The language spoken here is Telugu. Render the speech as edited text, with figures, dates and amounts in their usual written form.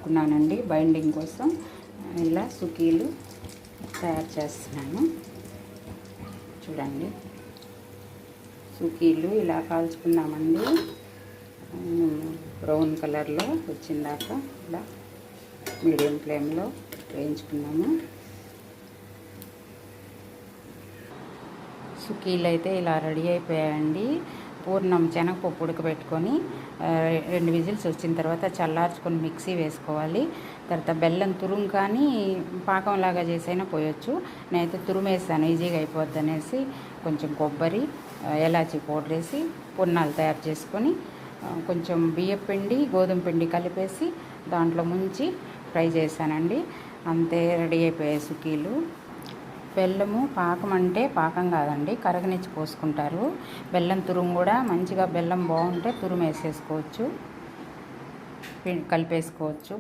తీసుకున్నానండి బైండింగ్ కోసం. ఇలా సుకీలు తయారు చేస్తున్నాను. చూడండి, సుకీలు ఇలా కాల్చుకున్నామండి. బ్రౌన్ కలర్లో వచ్చిందాక ఇలా మీడియం ఫ్లేమ్లో వేయించుకున్నాము. సుకీలు అయితే ఇలా రెడీ అయిపోయాయండి. పూర్ణం శనగపప్పు ఉడకబెట్టుకొని 2 విజిల్స్ వచ్చిన తర్వాత చల్లార్చుకొని మిక్సీ వేసుకోవాలి. తర్వాత బెల్లం తురుము కానీ పాకంలాగా చేసైనా పోయొచ్చు. నేనైతే తురుమేసాను, ఈజీగా అయిపోద్ది అనేసి కొంచెం కొబ్బరి, ఎలాచీ పౌడర్ వేసి పూర్ణాలు తయారు చేసుకొని కొంచెం బియ్యం పిండి గోధుమ పిండి కలిపేసి దాంట్లో ముంచి ఫ్రై చేశానండి. అంతే, రెడీ అయిపోయాయి సుకీలు. బెల్లము పాకం అంటే పాకం కాదండి, కరగనిచ్చి పోసుకుంటారు. బెల్లం తురుము కూడా మంచిగా బెల్లం బాగుంటే తురుము వేసేసుకోవచ్చు, కలిపేసుకోవచ్చు.